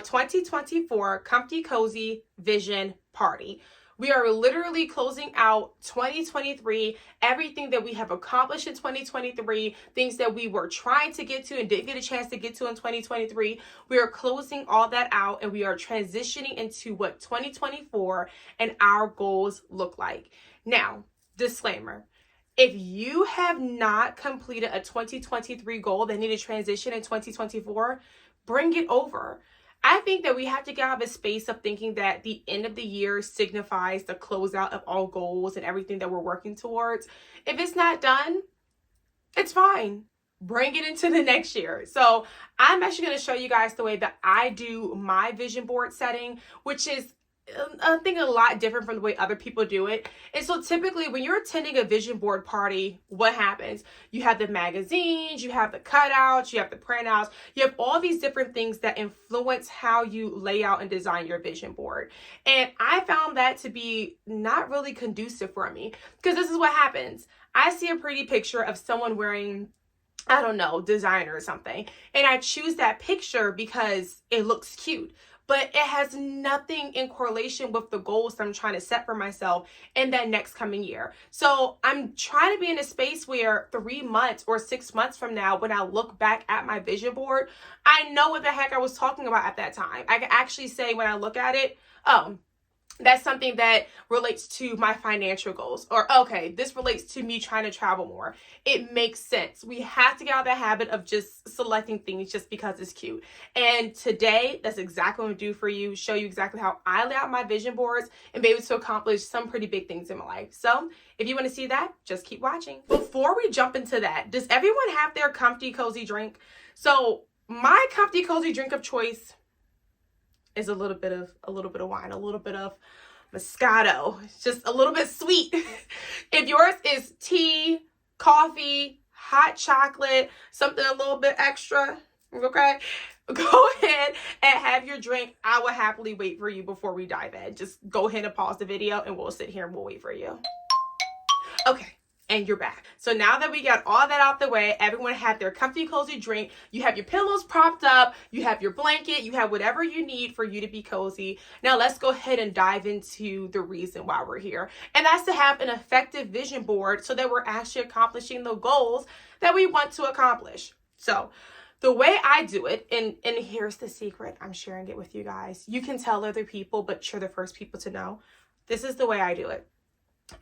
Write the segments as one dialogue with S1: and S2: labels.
S1: 2024 Comfy Cozy Vision Party. We are literally closing out 2023, everything that we have accomplished in 2023, things that we were trying to get to and didn't get a chance to get to in 2023. We are closing all that out and we are transitioning into what 2024 and our goals look like. Now, disclaimer. If you have not completed a 2023 goal that need to transition in 2024, bring it over. I think that we have to get out of a space of thinking that the end of the year signifies the closeout of all goals and everything that we're working towards. If it's not done, it's fine. Bring it into the next year. So I'm actually going to show you guys the way that I do my vision board setting, which is I think a lot different from the way other people do it. And so typically when you're attending a vision board party, what happens? You have the magazines, you have the cutouts, you have the printouts, you have all these different things that influence how you lay out and design your vision board. And I found that to be not really conducive for me, because this is what happens. I see a pretty picture of someone wearing, I don't know, designer or something, and I choose that picture because it looks cute. But it has nothing in correlation with the goals that I'm trying to set for myself in that next coming year. So I'm trying to be in a space where 3 months or 6 months from now, when I look back at my vision board, I know what the heck I was talking about at that time. I can actually say when I look at it, oh, that's something that relates to my financial goals. Or, okay, this relates to me trying to travel more. It makes sense. We have to get out of the habit of just selecting things just because it's cute. And today, that's exactly what I'm going to do for you. Show you exactly how I lay out my vision boards and be able to accomplish some pretty big things in my life. So if you want to see that, just keep watching. Before we jump into that, does everyone have their comfy, cozy drink? So my comfy, cozy drink of choice is a little bit of wine, a little bit of Moscato. It's just a little bit sweet. If yours is tea, coffee, hot chocolate, something a little bit extra, okay, go ahead and have your drink. I will happily wait for you before we dive in. Just go ahead and pause the video and we'll sit here and we'll wait for you. Okay. And you're back. So now that we got all that out the way, everyone had their comfy, cozy drink. You have your pillows propped up. You have your blanket. You have whatever you need for you to be cozy. Now let's go ahead and dive into the reason why we're here. And that's to have an effective vision board so that we're actually accomplishing the goals that we want to accomplish. So the way I do it, and here's the secret. I'm sharing it with you guys. You can tell other people, but you're the first people to know. This is the way I do it.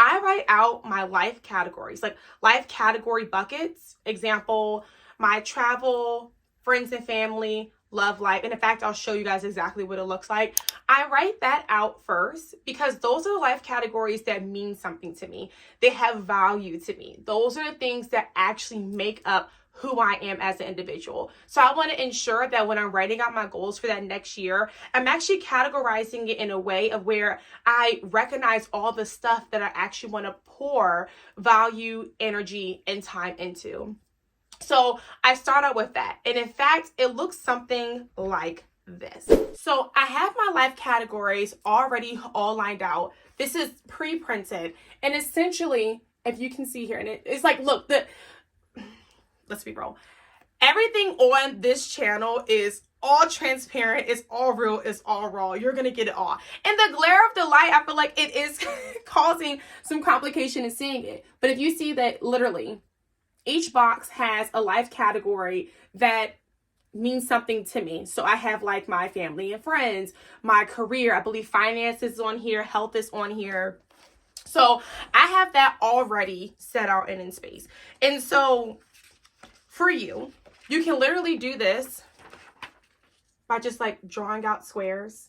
S1: I write out my life categories, like life category buckets. Example, my travel, friends and family, love life. And in fact, I'll show you guys exactly what it looks like. I write that out first because those are the life categories that mean something to me. They have value to me. Those are the things that actually make up who I am as an individual. So I want to ensure that when I'm writing out my goals for that next year, I'm actually categorizing it in a way of where I recognize all the stuff that I actually want to pour value, energy, and time into. So I start out with that. And in fact, it looks something like this. So I have my life categories already all lined out. This is pre-printed. And essentially, if you can see here, and it's like, look, let's be real. Everything on this channel is all transparent. It's all real. It's all raw. You're going to get it all. And the glare of the light, I feel like it is causing some complication in seeing it. But if you see that literally each box has a life category that means something to me. So I have like my family and friends, my career, I believe finances is on here, health is on here. So I have that already set out and in space. And so for you, you can literally do this by just like drawing out squares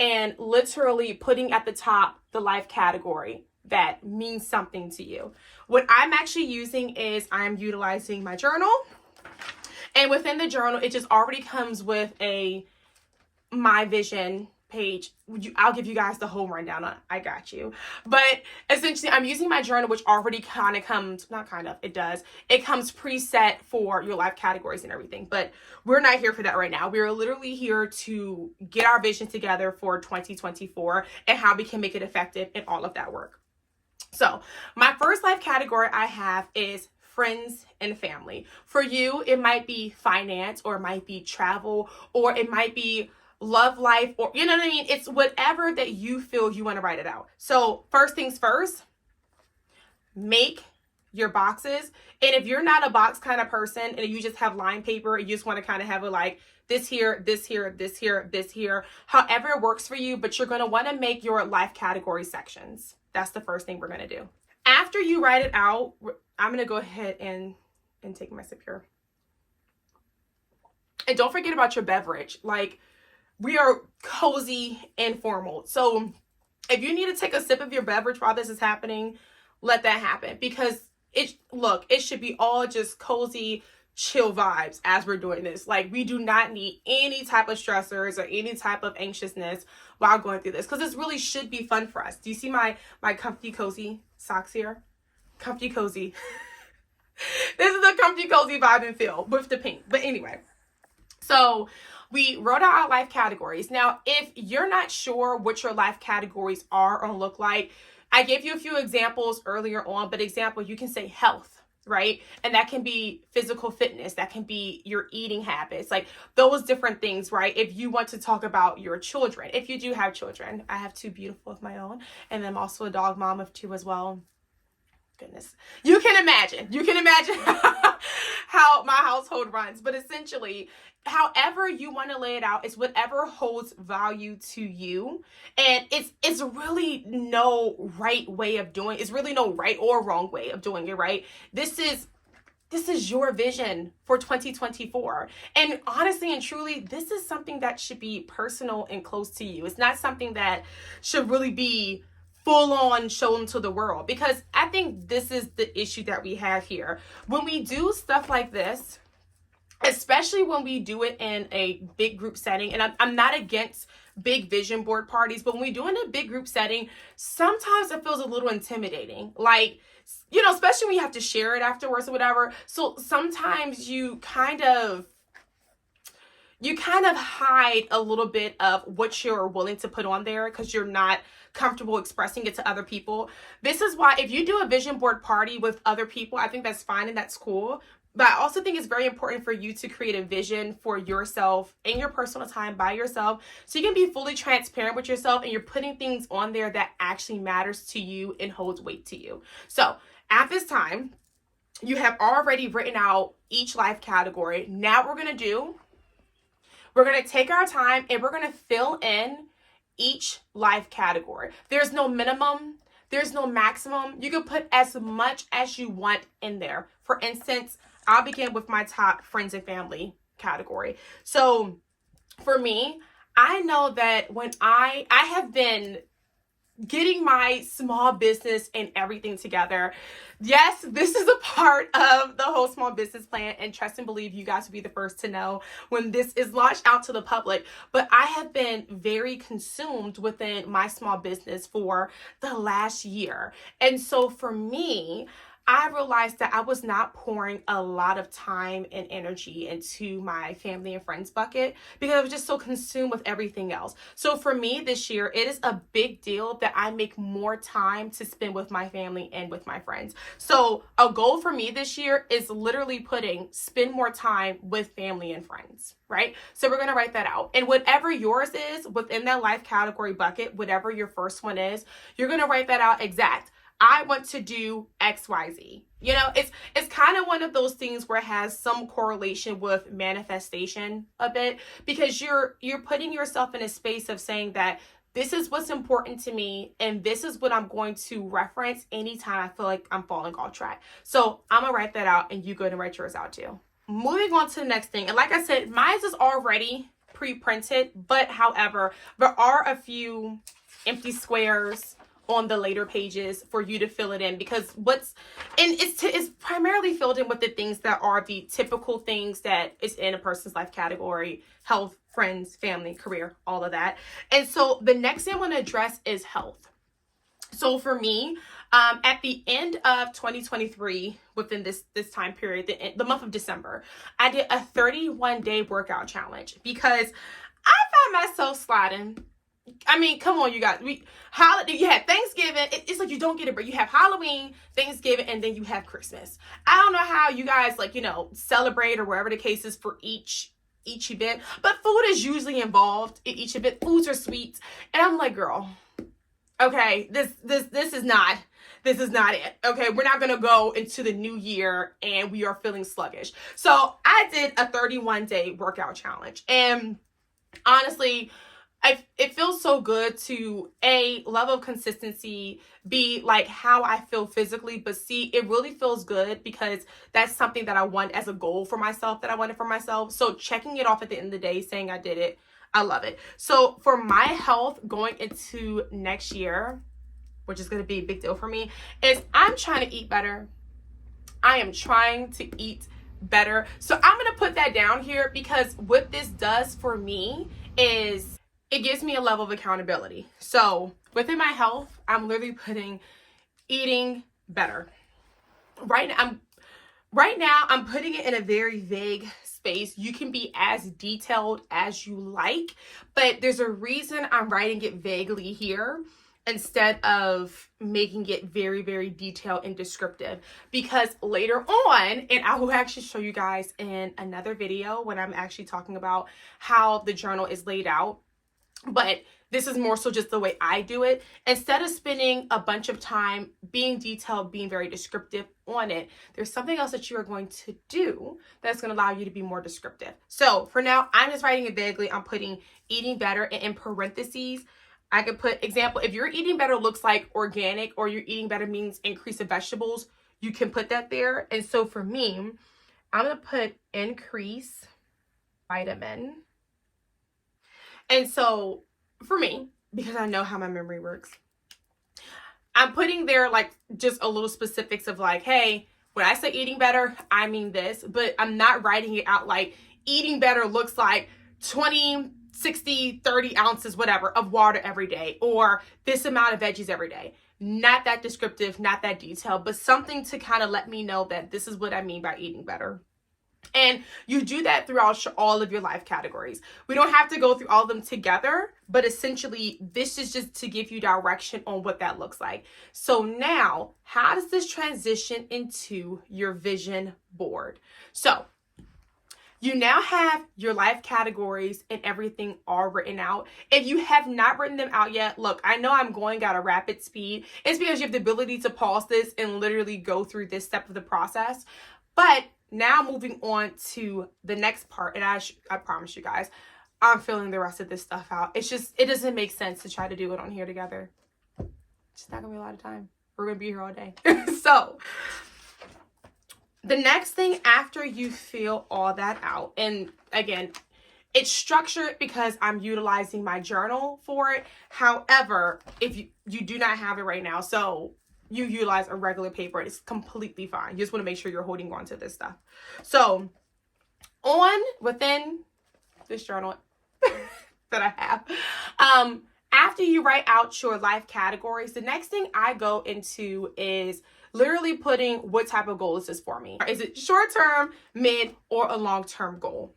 S1: and literally putting at the top the life category that means something to you. What I'm actually using is I'm utilizing my journal. And within the journal, it just already comes with a My Vision page. I'll give you guys the whole rundown on, I got you. But essentially, I'm using my journal, which already kind of comes, not kind of, it does. It comes preset for your life categories and everything. But we're not here for that right now. We're literally here to get our vision together for 2024 and how we can make it effective in all of that work. So my first life category I have is friends and family. For you, it might be finance, or it might be travel, or it might be love life, or you know what I mean? It's whatever that you feel you want to write it out. So first things first, make your boxes. And if you're not a box kind of person and you just have line paper, you just want to kind of have it like this here, this here, this here, this here, however it works for you, but you're going to want to make your life category sections. That's the first thing we're going to do. After you write it out, I'm going to go ahead and take my sip here. And don't forget about your beverage. Like, we are cozy and formal. So if you need to take a sip of your beverage while this is happening, let that happen, because it should be all just cozy, chill vibes as we're doing this. Like, we do not need any type of stressors or any type of anxiousness while going through this, because this really should be fun for us. Do you see my comfy cozy socks here? Comfy cozy. This is the comfy cozy vibe and feel with the pink. But anyway, so we wrote out our life categories. Now, if you're not sure what your life categories are or look like, I gave you a few examples earlier on, but example, you can say health, right? And that can be physical fitness. That can be your eating habits, like those different things, right? If you want to talk about your children, if you do have children, I have 2 beautiful of my own, and I'm also a dog mom of 2 as well. Goodness, you can imagine how my household runs. But essentially, however you want to lay it out is whatever holds value to you. And it's really no right way of doing it. It's really no right or wrong way of doing it, right? This is your vision for 2024. And honestly and truly, this is something that should be personal and close to you. It's not something that should really be full on shown to the world, because I think this is the issue that we have here. When we do stuff like this, especially when we do it in a big group setting, and I'm not against big vision board parties, but when we do it in a big group setting, sometimes it feels a little intimidating. Like, you know, especially when you have to share it afterwards or whatever. So sometimes you kind of hide a little bit of what you're willing to put on there because you're not comfortable expressing it to other people. This is why if you do a vision board party with other people, I think that's fine and that's cool. But I also think it's very important for you to create a vision for yourself in your personal time by yourself, so you can be fully transparent with yourself and you're putting things on there that actually matters to you and holds weight to you. So at this time, you have already written out each life category. Now we're going to take our time and we're going to fill in each life category. There's no minimum. There's no maximum. You can put as much as you want in there. For instance, I'll begin with my top friends and family category. So for me, I know that when I have been getting my small business and everything together. Yes, this is a part of the whole small business plan, and trust and believe you guys will be the first to know when this is launched out to the public. But I have been very consumed within my small business for the last year. And so for me, I realized that I was not pouring a lot of time and energy into my family and friends bucket because I was just so consumed with everything else. So for me this year, it is a big deal that I make more time to spend with my family and with my friends. So a goal for me this year is literally spend more time with family and friends, right? So we're going to write that out. And whatever yours is within that life category bucket, whatever your first one is, you're going to write that out exact. I want to do XYZ. You know, it's kind of one of those things where it has some correlation with manifestation a bit, because you're putting yourself in a space of saying that this is what's important to me and this is what I'm going to reference anytime I feel like I'm falling off track. So I'm gonna write that out and you go and write yours out too. Moving on to the next thing. And like I said, mine is already pre-printed, but however, there are a few empty squares on the later pages for you to fill it in, because it's primarily filled in with the things that are the typical things that is in a person's life category: health, friends, family, career, all of that. And so the next thing I want to address is health. So for me, at the end of 2023, within this time period, the month of December, I did a 31-day workout challenge because I found myself sliding. I mean, come on, you guys. You have Thanksgiving. It's like you don't get it, but you have Halloween, Thanksgiving, and then you have Christmas. I don't know how you guys celebrate or wherever the case is for each each event, but food is usually involved in each event. Foods are sweets. And I'm like, girl, okay, this is not it. Okay, we're not gonna go into the new year and we are feeling sluggish. So I did a 31-day workout challenge, and honestly, it feels so good to A, level of consistency, B, like how I feel physically, but C, it really feels good because that's something that I want as a goal for myself, that I wanted for myself. So checking it off at the end of the day, saying I did it, I love it. So for my health going into next year, which is going to be a big deal for me, is I'm trying to eat better. I am trying to eat better. So I'm going to put that down here because what this does for me is it gives me a level of accountability. So within my health, I'm literally putting eating better. Right now, I'm putting it in a very vague space. You can be as detailed as you like, but there's a reason I'm writing it vaguely here instead of making it very, very detailed and descriptive, because later on, and I will actually show you guys in another video when I'm actually talking about how the journal is laid out, but this is more so just the way I do it. Instead of spending a bunch of time being detailed, being very descriptive on it, there's something else that you are going to do that's going to allow you to be more descriptive. So for now, I'm just writing it vaguely. I'm putting eating better, and in parentheses, I could put example. If your eating better looks like organic, or your eating better means increase of vegetables, you can put that there. And so for me, I'm going to put increase vitamin. And so for me, because I know how my memory works, I'm putting there like just a little specifics of like, hey, when I say eating better, I mean this, but I'm not writing it out like eating better looks like 20, 60, 30 ounces, whatever, of water every day, or this amount of veggies every day. Not that descriptive, not that detailed, but something to kind of let me know that this is what I mean by eating better. And you do that throughout all of your life categories. We don't have to go through all of them together, but essentially this is just to give you direction on what that looks like. So now, how does this transition into your vision board? So you now have your life categories and everything all written out. If you have not written them out yet, look, I know I'm going at a rapid speed. It's because you have the ability to pause this and literally go through this step of the process. But now moving on to the next part, and I promise you guys, I'm filling the rest of this stuff out. It's just, it doesn't make sense to try to do it on here together. It's not gonna be a lot of time. We're gonna be here all day. So the next thing after you fill all that out, and again, it's structured because I'm utilizing my journal for it. However, if you do not have it right now, so you utilize a regular paper, it's completely fine. You just want to make sure you're holding on to this stuff. So within this journal that I have, after you write out your life categories, the next thing I go into is literally putting what type of goal is this for me. Is it short-term, mid, or a long-term goal?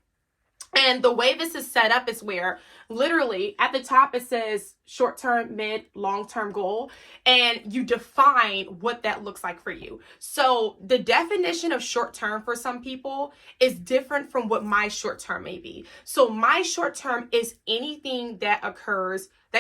S1: And the way this is set up is where literally at the top it says short-term, mid, long-term goal, and you define what that looks like for you. So the definition of short-term for some people is different from what my short-term may be. So my short-term is anything that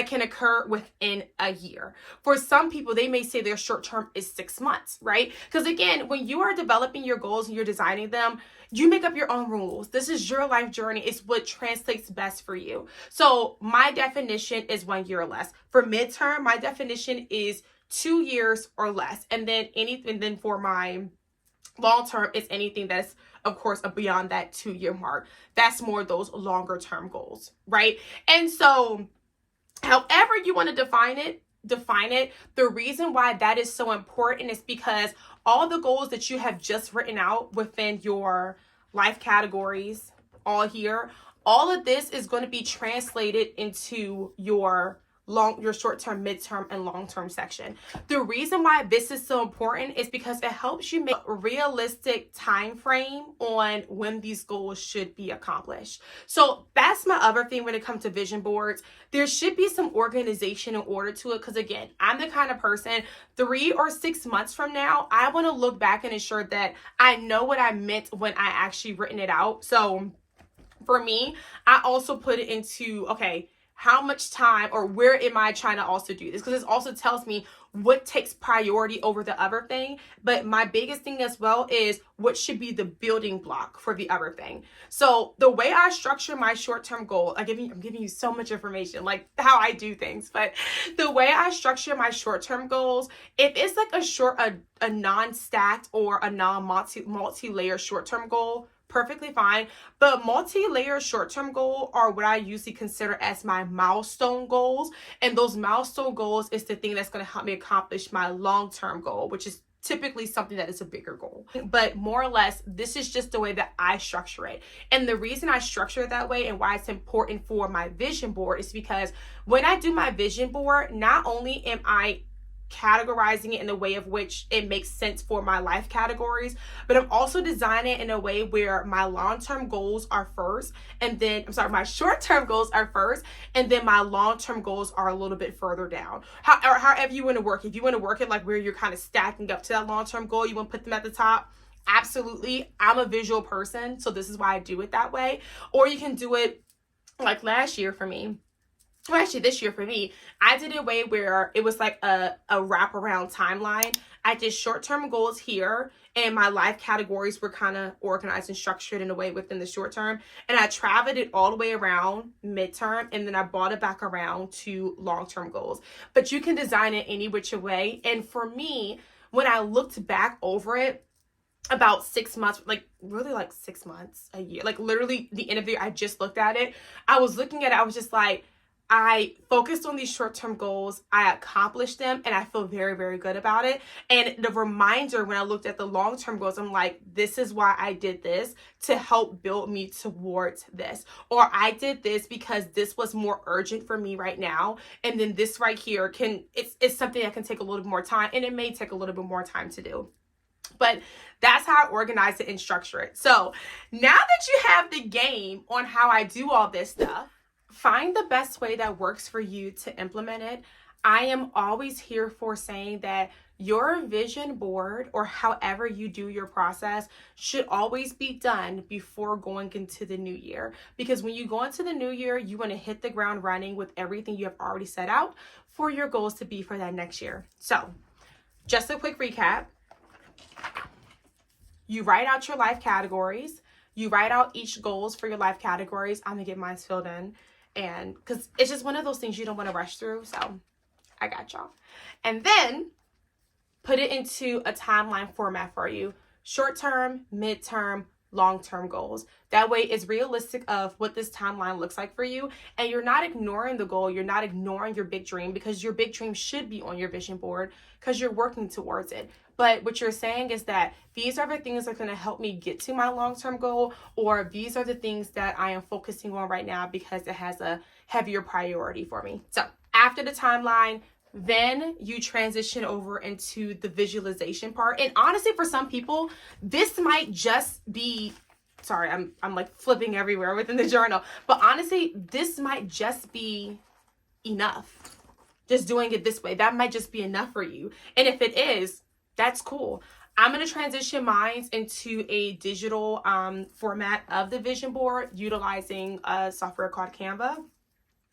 S1: can occur within a year. For some people, they may say their short term is 6 months, right? Because again, when you are developing your goals and you're designing them, you make up your own rules. This is your life journey. It's what translates best for you. So my definition is 1 year or less. For midterm, my definition is 2 years or less. And then for my long term, it's anything that's, of course, beyond that 2-year mark. That's more those longer term goals, right? And so however you want to define it. The reason why that is so important is because all the goals that you have just written out within your life categories, all here, all of this is going to be translated into your short-term, mid-term, and long-term section. The reason why this is so important is because it helps you make a realistic time frame on when these goals should be accomplished. So that's my other thing when it comes to vision boards. There should be some organization in order to it, because again, I'm the kind of person 3 or 6 months from now, I want to look back and ensure that I know what I meant when I actually written it out. So For me, I also put it into, okay, how much time or where am I trying to also do this? Because this also tells me what takes priority over the other thing. But my biggest thing as well is what should be the building block for the other thing. So the way I structure my short-term goal, I'm giving you so much information, like how I do things, but the way I structure my short-term goals, if it's like a non-stacked or a multi-layer short-term goal, perfectly fine. But multi-layer short-term goal are what I usually consider as my milestone goals. And those milestone goals is the thing that's going to help me accomplish my long-term goal, which is typically something that is a bigger goal. But more or less, this is just the way that I structure it. And the reason I structure it that way and why it's important for my vision board is because when I do my vision board, not only am I categorizing it in a way of which it makes sense for my life categories, but I'm also designing it in a way where my long-term goals are first, and then my short-term goals are first, and then my long-term goals are a little bit further down. However you want to work. If you want to work it like where you're kind of stacking up to that long-term goal, you want to put them at the top, absolutely. I'm a visual person, so this is why I do it that way. Or you can do it like last year for me. Well, actually, this year for me, I did it a way where it was like a wraparound timeline. I did short-term goals here, and my life categories were kind of organized and structured in a way within the short term. And I traveled it all the way around midterm, and then I brought it back around to long-term goals. But you can design it any which way. And for me, when I looked back over it, about 6 months, like 6 months, a year, like literally the end of the year, I just looked at it. I was looking at it, I was just like, I focused on these short-term goals, I accomplished them, and I feel very, very good about it. And the reminder when I looked at the long-term goals, I'm like, this is why I did this, to help build me towards this. Or I did this because this was more urgent for me right now. And then this right here it's something that can take a little bit more time, and it may take a little bit more time to do. But that's how I organize it and structure it. So now that you have the game on how I do all this stuff, find the best way that works for you to implement it. I am always here for saying that your vision board, or however you do your process, should always be done before going into the new year. Because when you go into the new year, you want to hit the ground running with everything you have already set out for your goals to be for that next year. So just a quick recap. You write out your life categories. You write out each goals for your life categories. I'm going to get mine filled in. And because it's just one of those things you don't want to rush through. So I got y'all. And then put it into a timeline format for you. Short-term, mid-term, long-term goals. That way it's realistic of what this timeline looks like for you. And you're not ignoring the goal. You're not ignoring your big dream, because your big dream should be on your vision board because you're working towards it. But what you're saying is that these are the things that are going to help me get to my long-term goal, or these are the things that I am focusing on right now because it has a heavier priority for me. So after the timeline, then you transition over into the visualization part. And honestly, for some people, this might just be, sorry, I'm like flipping everywhere within the journal. But honestly, this might just be enough. Just doing it this way, that might just be enough for you. And if it is, that's cool. I'm going to transition mine into a digital format of the vision board utilizing a software called Canva.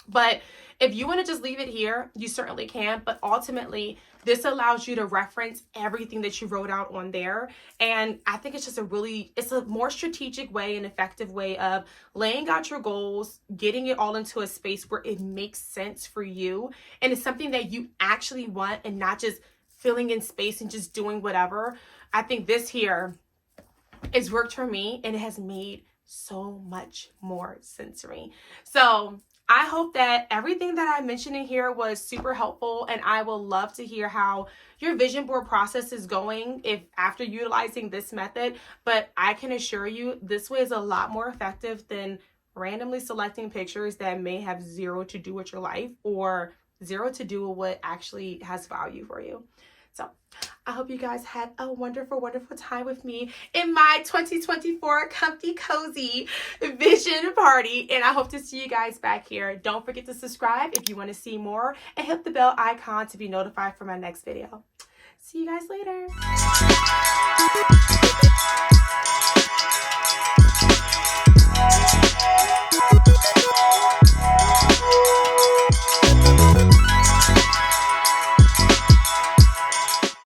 S1: But if you want to just leave it here, you certainly can. But ultimately, this allows you to reference everything that you wrote out on there. And I think it's just it's a more strategic way and effective way of laying out your goals, getting it all into a space where it makes sense for you. And it's something that you actually want, and not just filling in space and just doing whatever. I think this here has worked for me, and it has made so much more sense to me. So I hope that everything that I mentioned in here was super helpful, and I will love to hear how your vision board process is going if after utilizing this method. But I can assure you this way is a lot more effective than randomly selecting pictures that may have zero to do with your life or zero to do with what actually has value for you. So I hope you guys had a wonderful, wonderful time with me in my 2024 Comfy Cozy Vision Party. And I hope to see you guys back here. Don't forget to subscribe if you want to see more, and hit the bell icon to be notified for my next video. See you guys later.